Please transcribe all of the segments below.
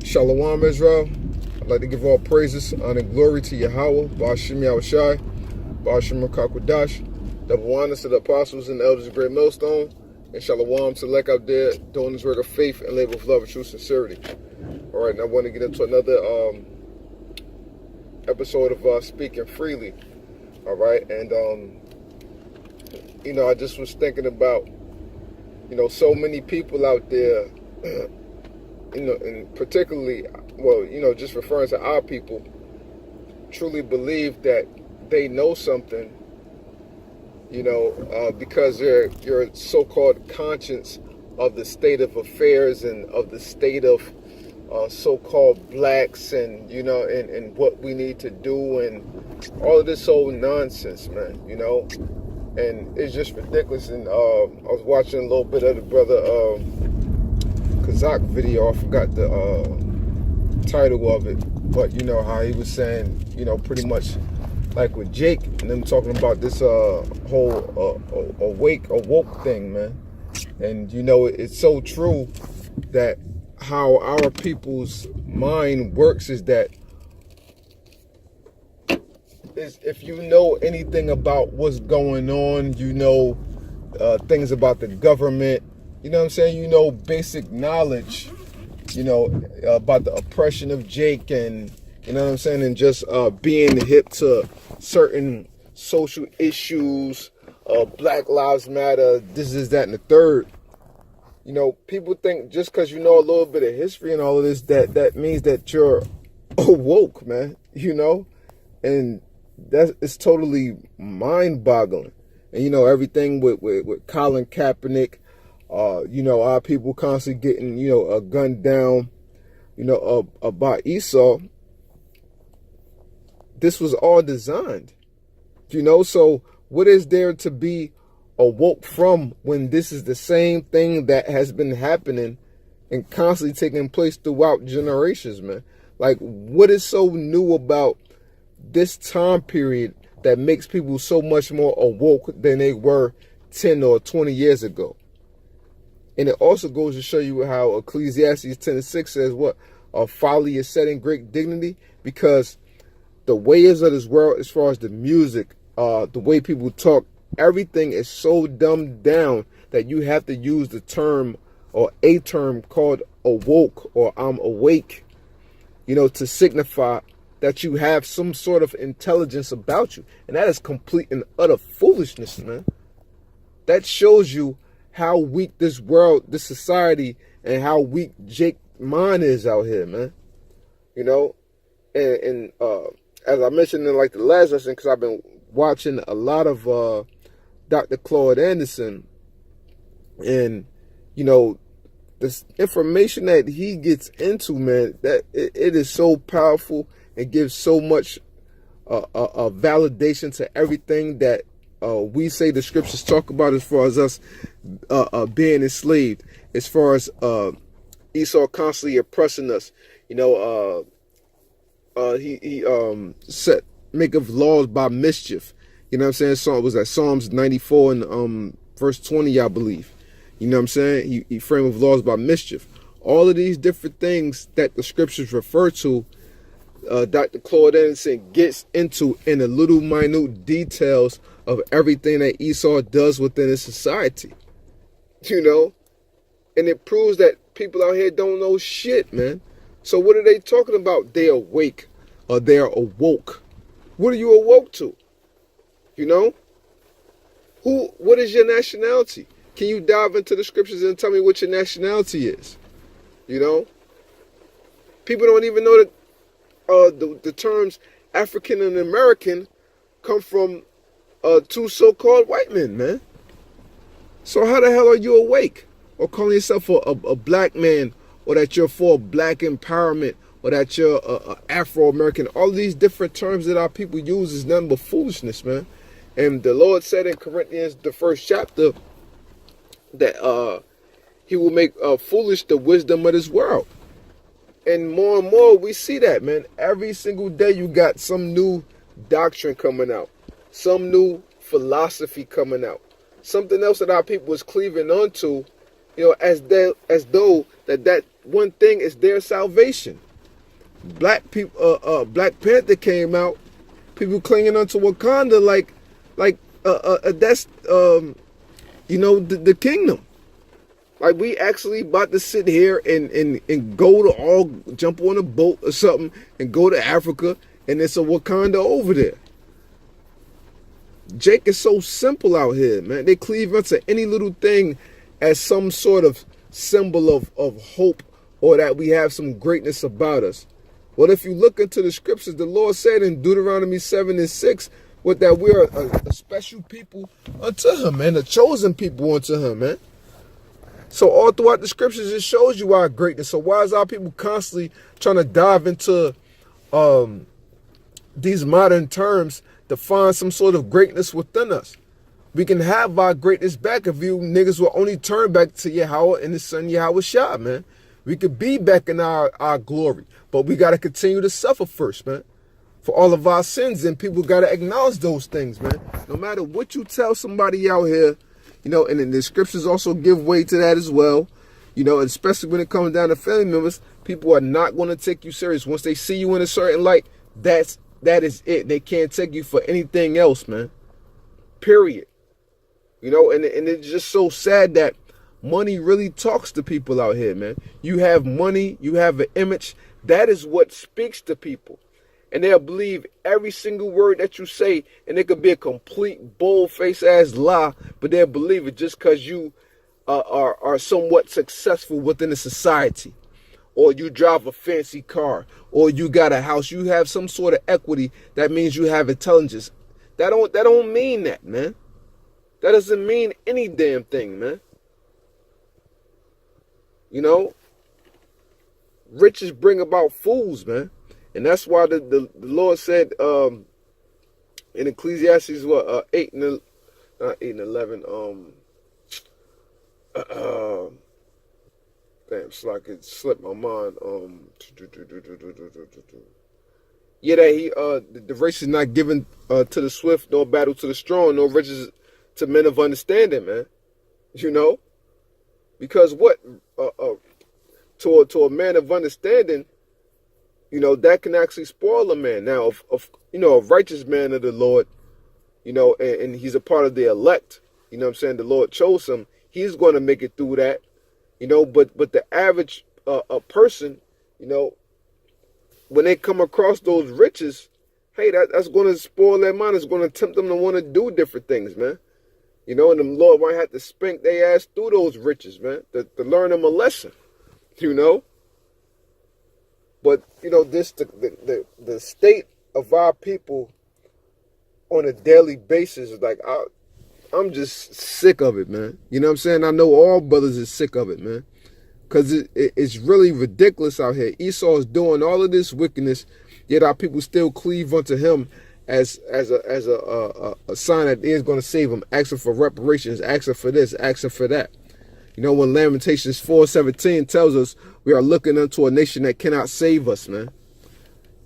Shalawam, Israel. I'd like to give all praises, honor, and glory to YAHAWAH, YAHAWASHI, double honors to the apostles and the elders of GREATMILLSTONE, and Shalawam to elect out there doing this work of faith and labor of love and true sincerity. All right, now I want to get into another episode of Speaking Freely. All right, and I just was thinking about, so many people out there, and particularly, just referring to our people, truly believe that they know something, because they're your so-called conscience of the state of affairs and of the state of so-called blacks and, and what we need to do and all of this old nonsense, man, and it's just ridiculous. And I was watching a little bit of the brother Kazak video. I forgot the title of it, but how he was saying, pretty much like with Jake and them talking about this whole awoke thing, man. And it's so true that how our people's mind works is that if you know anything about what's going on, things about the government, basic knowledge, about the oppression of Jake and, and just being hip to certain social issues, Black Lives Matter, this is that and the third. People think just because you know a little bit of history and all of this, that means that you're awoke, man, and it's totally mind-boggling. And everything with Colin Kaepernick, our people constantly getting gunned down, about Esau. This was all designed, so what is there to be awoke from when this is the same thing that has been happening and constantly taking place throughout generations, man? Like, what is so new about this time period that makes people so much more awoke than they were 10 or 20 years ago? And it also goes to show you how Ecclesiastes 10:6 says what? Folly is set in great dignity, because the ways of this world, as far as the music, the way people talk, everything is so dumbed down that you have to use the term or a term called awoke or I'm awake, to signify that you have some sort of intelligence about you. And that is complete and utter foolishness, man. That shows you how weak this world, this society, and how weak Jake's mind is out here, man. And as I mentioned in like the last lesson, because I've been watching a lot of Dr. Claude Anderson, and this information that he gets into, man, that it is so powerful. It gives so much validation to everything that we say the scriptures talk about, as far as us being enslaved, as far as Esau constantly oppressing us. He make of laws by mischief. So it was that Psalms 94 and verse 20, I believe. He framed of laws by mischief. All of these different things that the scriptures refer to, Dr. Claude Anderson gets into in the little minute details of everything that Esau does within his society. And it proves that people out here don't know shit, man. So what are they talking about? They're awake or they're awoke. What are you awoke to? What is your nationality? Can you dive into the scriptures and tell me what your nationality is? People don't even know that the terms African and American come from two so-called white men, man. So how the hell are you awake? Or calling yourself a black man, or that you're for black empowerment, or that you're Afro-American? All these different terms that our people use is nothing but foolishness, man. And the Lord said in Corinthians, the 1st chapter, that he will make foolish the wisdom of this world. And more we see that, man. Every single day you got some new doctrine coming out, some new philosophy coming out, something else that our people was cleaving onto, as though that one thing is their salvation. Black people, Black Panther came out. People clinging onto Wakanda like that's the kingdom. Like, we actually about to sit here and go to all jump on a boat or something and go to Africa, and it's a Wakanda over there. Jake is so simple out here, man. They cleave onto any little thing as some sort of symbol of hope, or that we have some greatness about us. Well, if you look into the scriptures, the Lord said in Deuteronomy 7:6, that we are a special people unto him, man, a chosen people unto him, man. So all throughout the scriptures, it shows you our greatness. So why is our people constantly trying to dive into these modern terms to find some sort of greatness within us? We can have our greatness back if you niggas will only turn back to Yahawah and his son YAHAWASHI, man. We could be back in our glory, but we got to continue to suffer first, man, for all of our sins, and people got to acknowledge those things, man. No matter what you tell somebody out here, and then the scriptures also give way to that as well, especially when it comes down to family members. People are not going to take you serious. Once they see you in a certain light, that is it. They can't take you for anything else, man. Period. And it's just so sad that money really talks to people out here, man. You have money, you have an image. That is what speaks to people. And they'll believe every single word that you say, and it could be a complete bold-faced ass lie, but they'll believe it just because you are somewhat successful within a society, or you drive a fancy car, or you got a house. You have some sort of equity. That means you have intelligence. That don't mean that, man. That doesn't mean any damn thing, man. Riches bring about fools, man. And that's why the Lord said in Ecclesiastes 8 and 11. Damn, so I could slip my mind. Yeah, that the race is not given to the swift, nor battle to the strong, nor riches to men of understanding, man. Because what to a man of understanding, that can actually spoil a man. Now, a righteous man of the Lord, and he's a part of the elect, what I'm saying? The Lord chose him. He's going to make it through that, but the average person, when they come across those riches, hey, that's going to spoil their mind. It's going to tempt them to want to do different things, man. And the Lord might have to spank their ass through those riches, man, to learn them a lesson, But, this the state of our people on a daily basis is like, I'm just sick of it, man. You know what I'm saying? I know all brothers is sick of it, man. Because it's really ridiculous out here. Esau is doing all of this wickedness, yet our people still cleave unto him as a sign that he is going to save them, asking for reparations, asking for this, asking for that. When Lamentations 4:17 tells us we are looking unto a nation that cannot save us, man.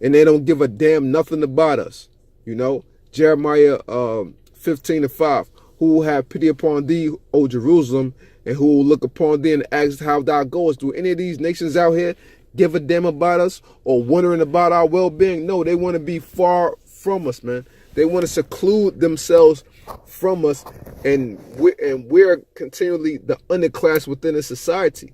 And they don't give a damn nothing about us. Jeremiah 15:5. Who will have pity upon thee, O Jerusalem, and who will look upon thee and ask how thou goest? Do any of these nations out here give a damn about us or wondering about our well-being? No, they want to be far from us, man. They want to seclude themselves from us, and we're continually the underclass within a society.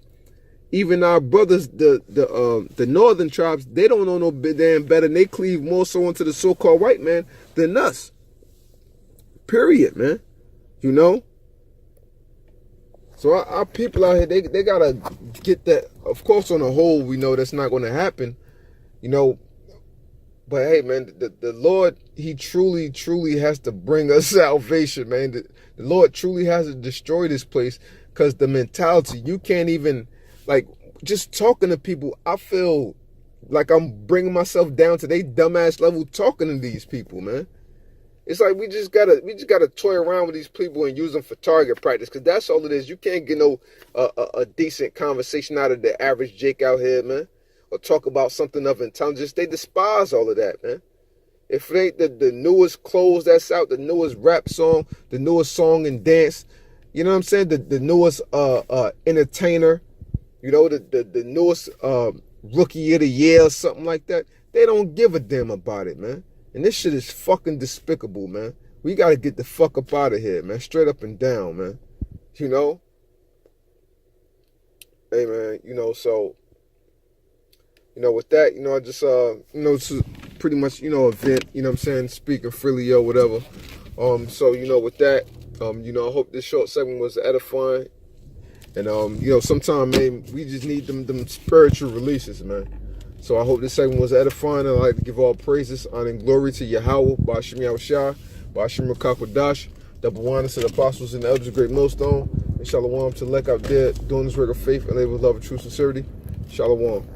Even our brothers, the northern tribes, they don't know no damn better, and they cleave more so into the so-called white man than us. Period, man. So our people out here, they gotta get that. Of course, on the whole, we know that's not going to happen, But hey, man, the Lord, he truly has to bring us salvation, man. The Lord truly has to destroy this place, because the mentality, you can't even, like, just talking to people, I feel like I'm bringing myself down to their dumbass level talking to these people, man. It's like we just gotta toy around with these people and use them for target practice, because that's all it is. You can't get no a decent conversation out of the average Jake out here, man, or talk about something of intelligence. They despise all of that, man. If it ain't the newest clothes that's out, the newest rap song, the newest song and dance, you know what I'm saying? The newest entertainer, You know, the newest rookie of the year or something like that. They don't give a damn about it, man. And this shit is fucking despicable, man. We got to get the fuck up out of here, man. Straight up and down, man. You know? Hey, man, you know, so, you know, with that, you know, I just, you know, this is pretty much, you know, event, you know what I'm saying, speaking freely or whatever. So, you know, with that, you know, I hope this short segment was edifying. And, you know, sometimes, man, we just need them spiritual releases, man. So I hope this segment was edifying. And I'd like to give all praises, honor, and glory to YAHAWAH, YAHAWASHI, YAHAWASHI, double wonders to the apostles and the elders of Great Millstone, and SHALAWAM to the elect out there doing this work of faith and labor of love and true sincerity. SHALAWAM.